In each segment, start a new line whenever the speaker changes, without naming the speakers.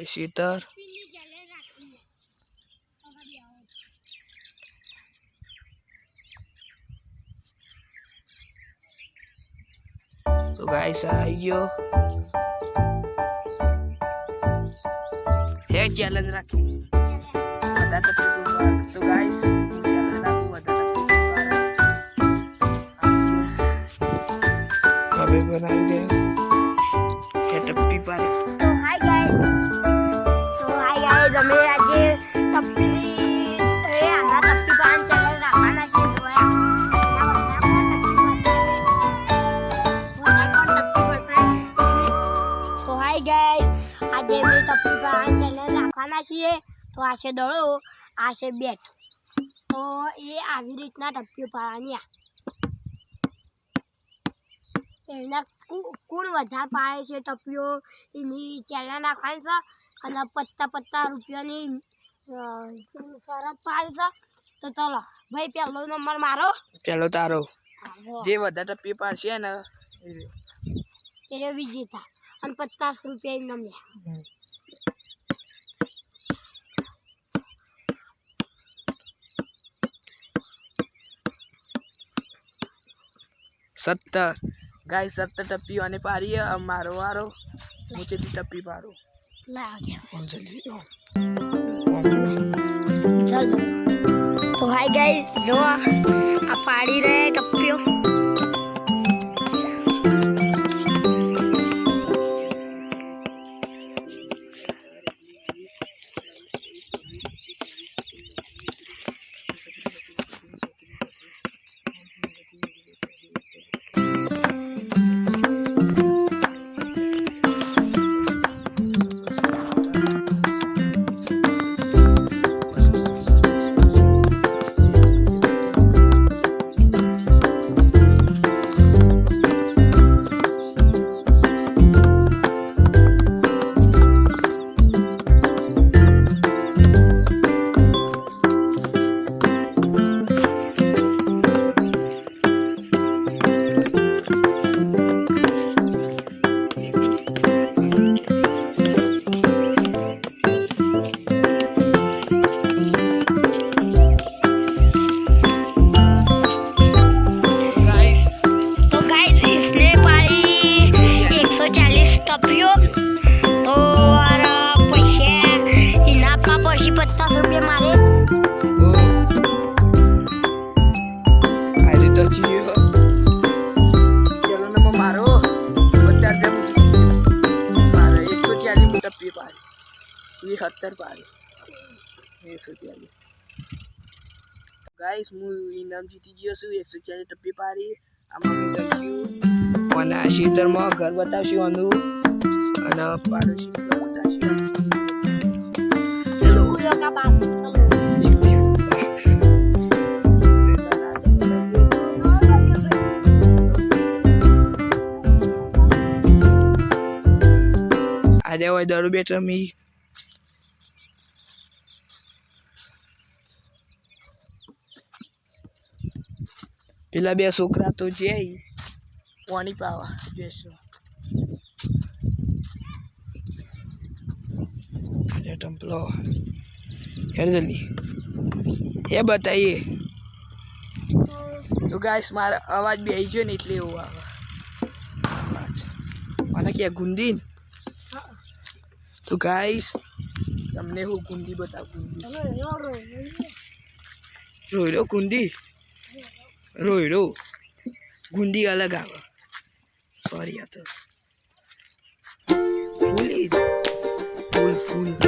શીતર તો ગાઈસ આવી ગયો હે ચેલેન્જ રાખી બધા તો ગાઈસ ચેલેન્જ રાખું બધા હવે બનાવી દે કે ટપ્પી પાડે
તો હાય ગાઈસ અમે આજે ટપ્પી આના ટપ્પી પાડન ચેલેન્જ રાખવાના છે આજે અમે ટપ્પી પાડન ચેલેન્જ રાખવાના છીએ તો આ છે દડો આ છે બેટ તો એ આવી રીતના ટપ્પી પાડવાની એના કોણ વધારે પાડે છે ટપ્પીઓ એની ચેલેન્જ રાખવાની છે અને પત્તા રૂપિયાની શરત પાડે છે તો ચલો ભાઈ પહેલો નંબર મારો
પહેલો તારો જે વધારે ટપ્પી પાડશે ને
એ વિજેતા અને 50 રૂપિયા ઇનામ લે
સત્તર ગાઈસ 70 ટપ્પીઓ અને પાડીએ મારો વારો હું જેટલી ટપ્પી પાડું
તો હાય ગાઈસ જો આ પાડી રહે ટપ્પીઓ
ગાઈસ હું ઇનામ જીતી ગયો છું 140 ટપ્પી પાડી આમાં અને આ શીતળમાં ઘર બતાવશું આનું અને પાડોશી ઘર બતાવશું આજે હોય દડો બેટ રમી પેલા બે છોકરા તો જઈ પાણી પાવા બેસો અરે ટમ્પલો હેડ જલ્દી એ બતાવીએ તો ગાઈસ મારો અવાજ બેસી ગયો ને એટલે એવું આવે મને કે ગુંદી તો ગાઈસ તમને હું ગુંદી બતાવું રોયડો ગુંદી રોયડો ગુંદી અલગ આવે સોરી આ તો ફૂલ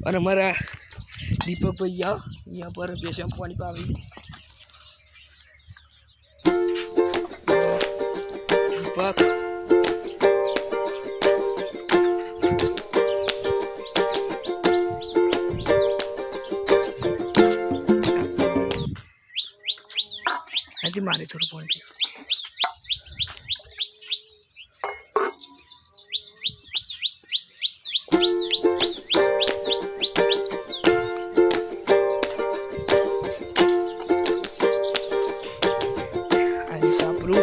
અને અમારા દીપક ભાઈ અહીંયા પર બેસમ પાણી પાવી દીપક जी मारे थोड़ा पॉइंट आगे सापरू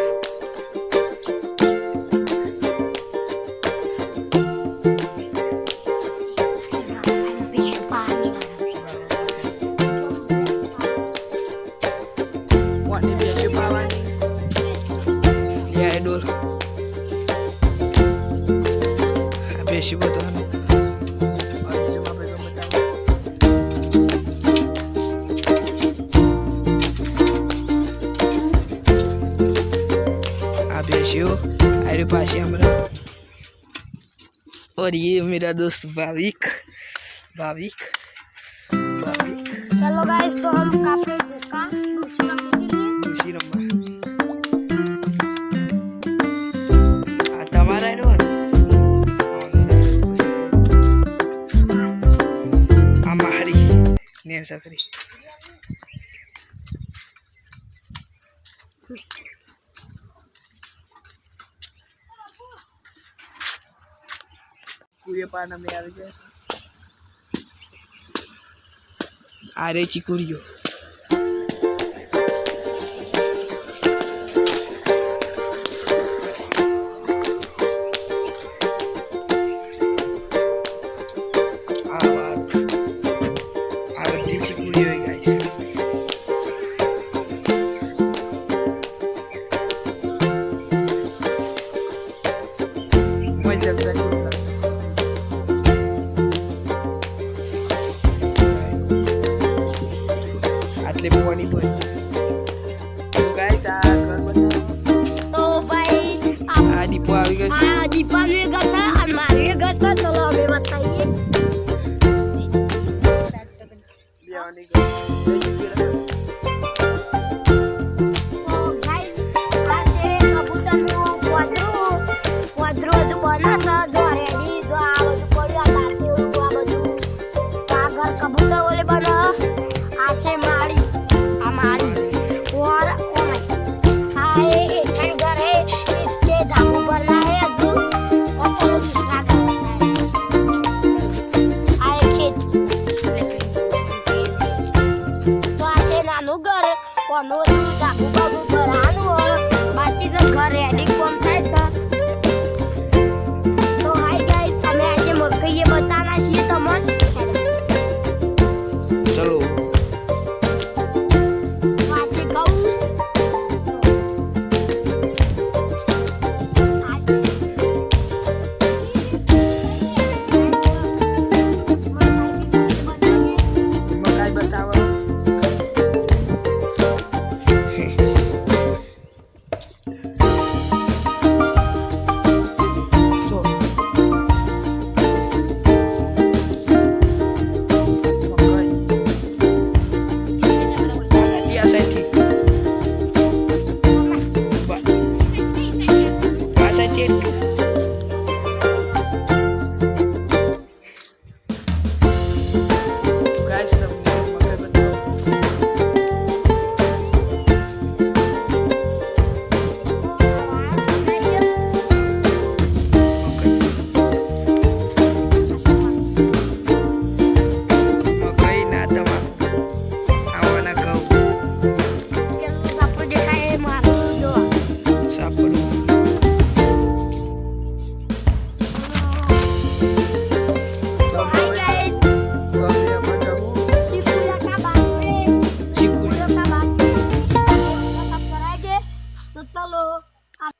वाणी बेचे पावानी ये आइडोल बेची बताना और जो आप को बताओ आप बेचियो अरे पास हमारा और ये मेरा दोस्त भाविक भाविक भाविक
चलो गाइस तो हम काफी का दूसरा
दूसरी नंबर તમારા એનો આ મારી ને સકરી કુરિયા પાના મે આવી ગયા છે આ રે ચીકુરિયો આટલે પોવાની પોઈ તો ગાઈસ આ ઘર બતાવો
તો ભાઈ
આ દીપો આવી ગયો
આ દીપાનું ઘર છે અને મારું ઘર છે ચલો અમે બતાવીએ
દેવાની ગયો
તો ગાઈસ આ છે કબૂતરનું વાદરું હતું બનાતા જો રેડી જો આ બધું પડ્યું આ લાટેલું આ બધું આ ઘર કબૂતર ઓલે બના આ છે માળી આ माड़ी और हाँ ये ठंड घर है इसके धागू भरना है अद्दू और चलो दूसरा घर आए खेत तो आते नानू घर और नो धागू बाबू भरानु और बाकी सब घर रेडी कौन था तो हाय गाइस हमें आज मकई ये बताना चाहिए तो मन
चलो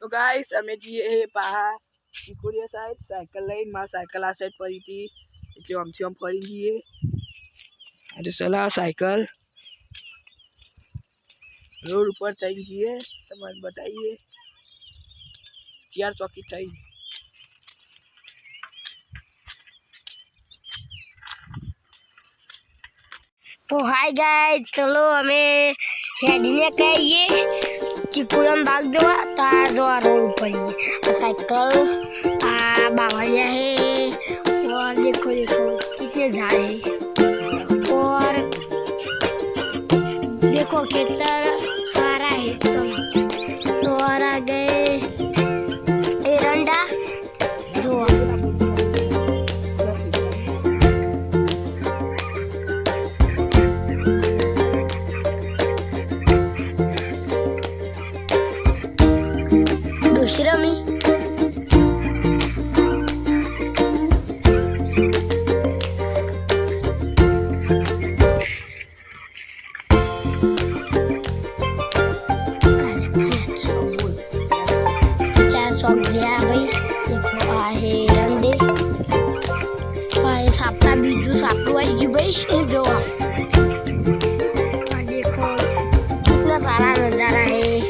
तो गाइस અમે જઈએ પાહા ચીકુડિયા સાઈડ સાયકલ લઈને માર સાયકલ આ સાઈડ પડી હતી એટલે આમથી આમ ફરી જઈએ આજે ચલા સાયકલ રોડ ઉપર થઈ જઈએ તમને બતાવીએ 4 ચોકી થઈ
तो हाय गाइस चलो हमें हेडीने कहिए चिकुरम भाग दो तार दो रोड पर साइकिल आ बावरिया है और देखो देखो कितने झाड़ है और देखो खेतर सारा है तो शौक दिया भाई देखो आहे रंडे आहे सापड़ा बीजू सापड़ू आई जी भाई जो देखो कितना सारा नजारा है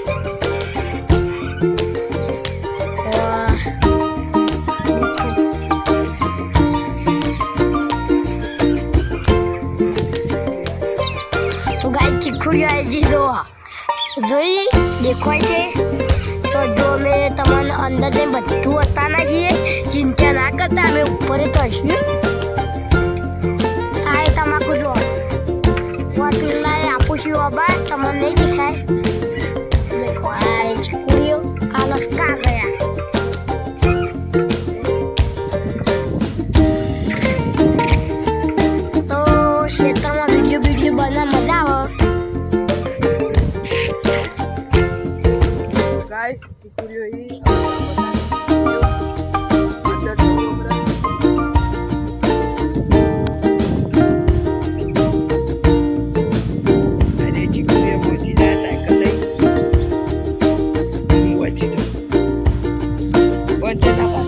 तो गाइस चिखुड़ी आई जी जो જોઈ દેખાય છે તો જો મેં તમને અંદર ને બધું બતાના છીએ ચિંતા ના કરતા અમે ઉપર તો હશું આ તમાકુ જો વાટલાય આપું છું બાબા તમને નહીં દેખાય દેખો આ ચીકુડીઓ આ લસકા ગયા તો ક્ષેત્રમાં વિડીયો બના મજા આવે
guys, Kikurio ini ada Kikurio putih dan cycle lagi. Buat itu. Buat apa?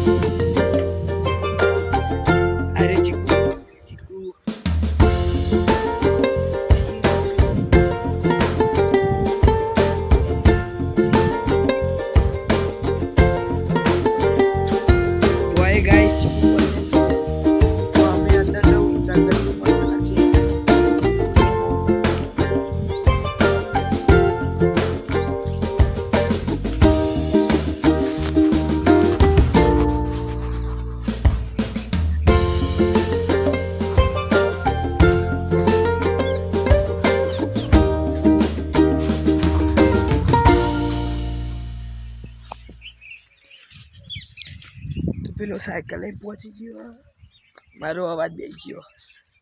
Ada Ciku. Guys, तो हमें अंदर लोग जंगल में पहुंचना चाहिए પેલો સાયકલ લઈ પહોંચી ગયો મારો અવાજ બેસી ગયો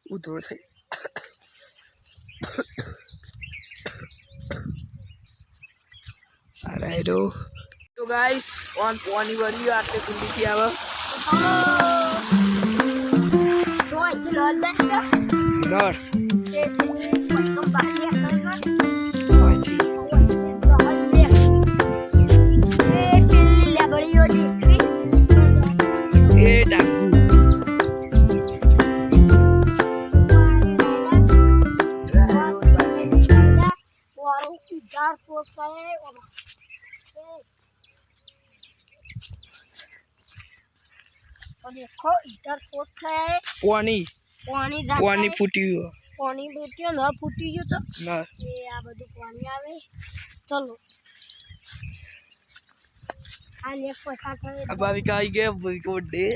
ઉધરો થઈ રાઈડો તો ગાઈસ ઓન પોની વળી આટલે કુંડીથી આવે
તો અહીં લોલ દેખો
નર
એ પટકમ બાકી આસન
ઓયથી એ ડાકુ
देखो इधर पोस्ट है
પોની
पानी
પોની ફૂટી ગયો
पानी फूट्यो न फूटी गयो तो
નર
ये आ બધું પાણી આવે ચલો આ લે પછા કરે
अब भाविका आई गए रिकॉर्ड डे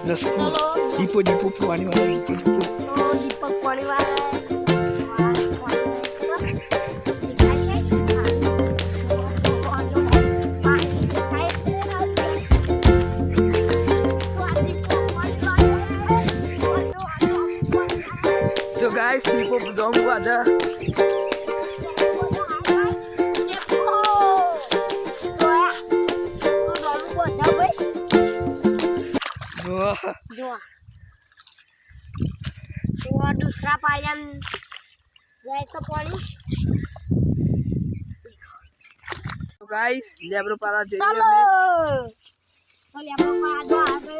नस्को दीपो दीपो पानी वाला दीपो
तो दीपक पानी वाला
So guys, dीपो dong ada
જો તો આ दूसरा पायन જાય તો પાણી
तो गाइस लेब्रो पारा जइए
ચાલો તો લેબરો પાડો આગળ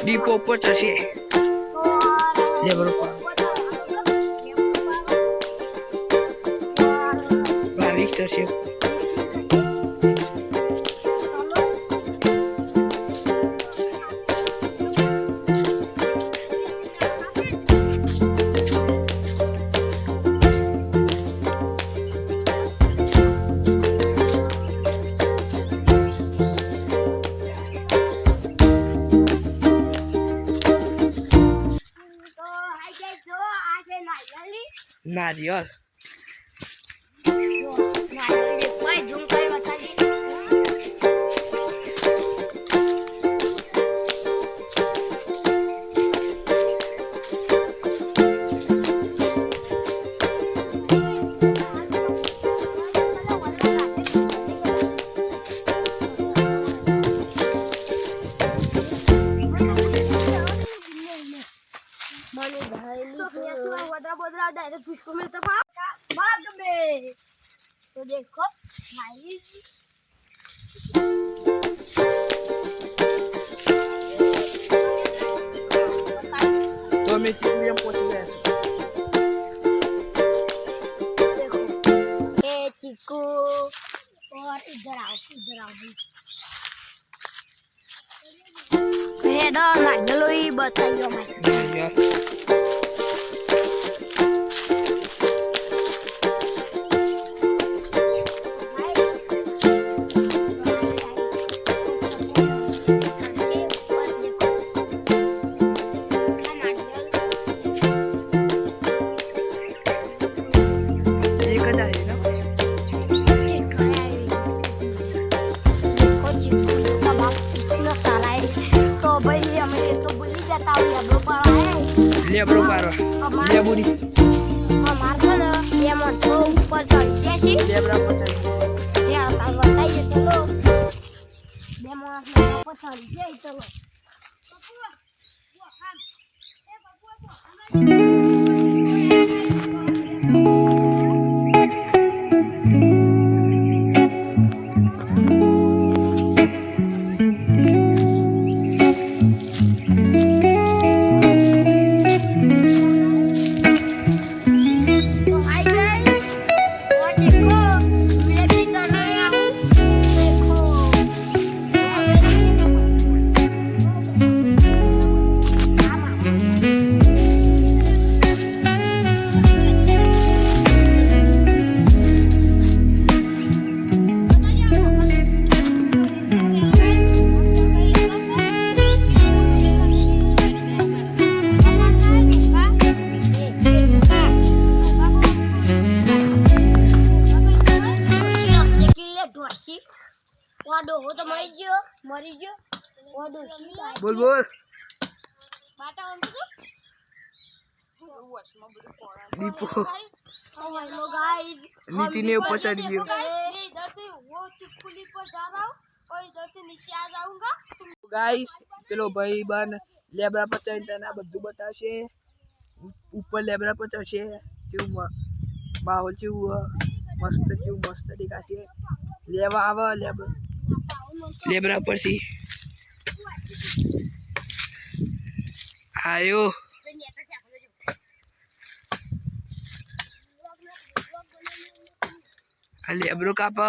दीपो ऊपर चढ़िए लेब्रो पारा बारिश चढ़िए नारियल
મને ધારેલી તો કેસમાં વદરા બદરા ડાયરેક્ટ ફિસ્કો में तो भाग में तो देखो भाई
तो मैं चिकू यहाँ पहुँच गया
देखो ये चिकू और इधर आओ ये डो माडलो ही बताइयो मैं
यार लेब्रो पारो लेबुरी
हमार को ना ये मन तो ऊपर चढ़ जैसी
लेब्रा पसंद
यार काल बताइए चलो दे मन ऊपर चढ़ जाए चलो वाडो हो तो मरी गयो वाडो
बोल बोल
बाटा हम तो
दीपो
हेलो गाइस
नीचे ने ऊपर चढ़ गयो
मैं इधर से वो चिपकुली पर जा रहा हूं और इधर से नीचे आ जाऊंगा
गाइस પેલો ભાઈ બન લેબ્રા પર ચડીને આ બધું બતાવશે ઉપર લેબ્રા પર ચડશે કેવું માહોલ કેવું મસ્ત દેખાશે લેવા આવા લેબ્રા પરથી આયો આ લેબ્રો કાપા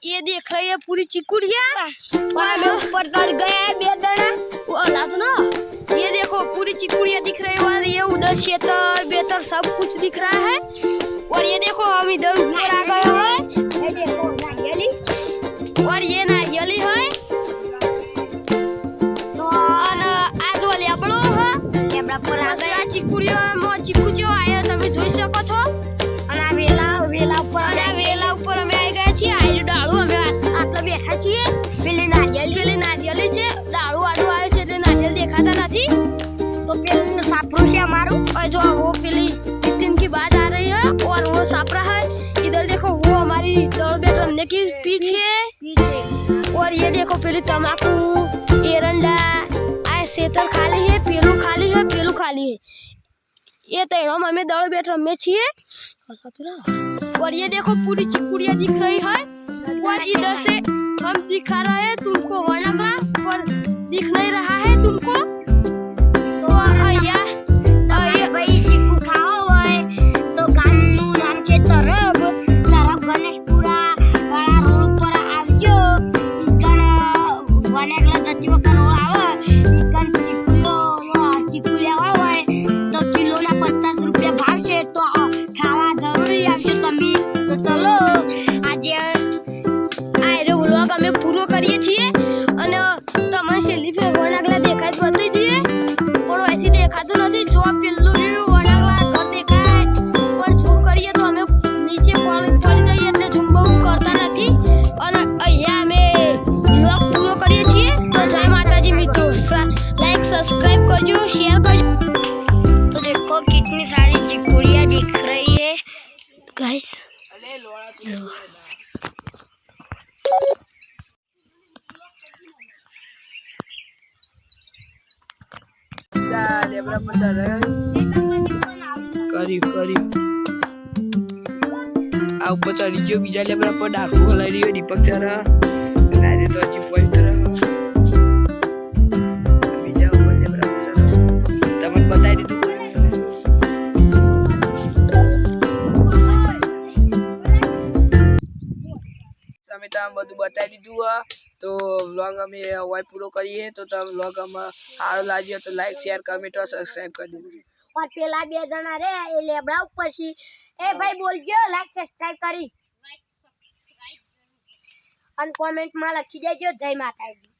ये देख रही है पूरी चिकुड़िया और हमें ऊपर चढ़ गए हैं बेदना वो लात ना ये देखो पूरी चिकुड़िया दिख रही है और ये उधर शेतर बेतर सब कुछ दिख रहा है और ये देखो हम इधर ऊपर आ गए हैं ये देखो नारियली और ये नारियली है तो आज वो लेबड़ो है लेबड़ा पर आ गया चिकुड़िया में चिकू जो आया તમે જોઈ શકો છો અને આ વેલા ઉપર અમે આવી ગયા છીએ આ ડાળું અમે આટલા બેઠા છીએ પેલી નારિયેલી છે ડાળું આડું આવે છે એટલે નારિયેલ દેખાતા નથી तो पेल सापरू से हमारू और जो वो पीली दिन की बात आ रही है और वो सापरा है इधर देखो वो हमारी दौड़ बैठ रमने की पीछे और ये देखो पीली तमाकू एरंडा आए सेतर खाली है पेलू खाली है ये तेड़ो हमें दौड़ बैठ रमे छिए और ये देखो पूरी चिकुड़िया दिख रही है और इधर से हम दिखा रहे हैं तुमको वनगा पर दिख नहीं रहा है तुमको પૂરો કરીએ છીએ અને તમને છેલ્લી ફેર વણાગલા દેખાય બતાવી
લેબડા પર ચડ્યા કર્યું આ ઉપર ચડી ગયો બીજા લેબડા પર ડાકુ હલાઈ રહ્યો દીપક ચરા રાજે તો હજી પોઈન્ટ બીજા ઉપર લેબડા પર ચરા તમને બતાવી દીધું અમે તમને બધું બતાવી દીધું તો વ્લોગ અમે હવે પૂરો કરીએ તો તમે વ્લોગ અમે સારો લાગ્યો તો લાઈક શેર કમેન્ટ और સબસ્ક્રાઇબ કરી દેજો
और पेला बे जना रे ए लेबड़ा ऊपर सी ए भाई बोलजो लाइक सब्सक्राइब करी और कमेंट में लखी देजो जय माताजी।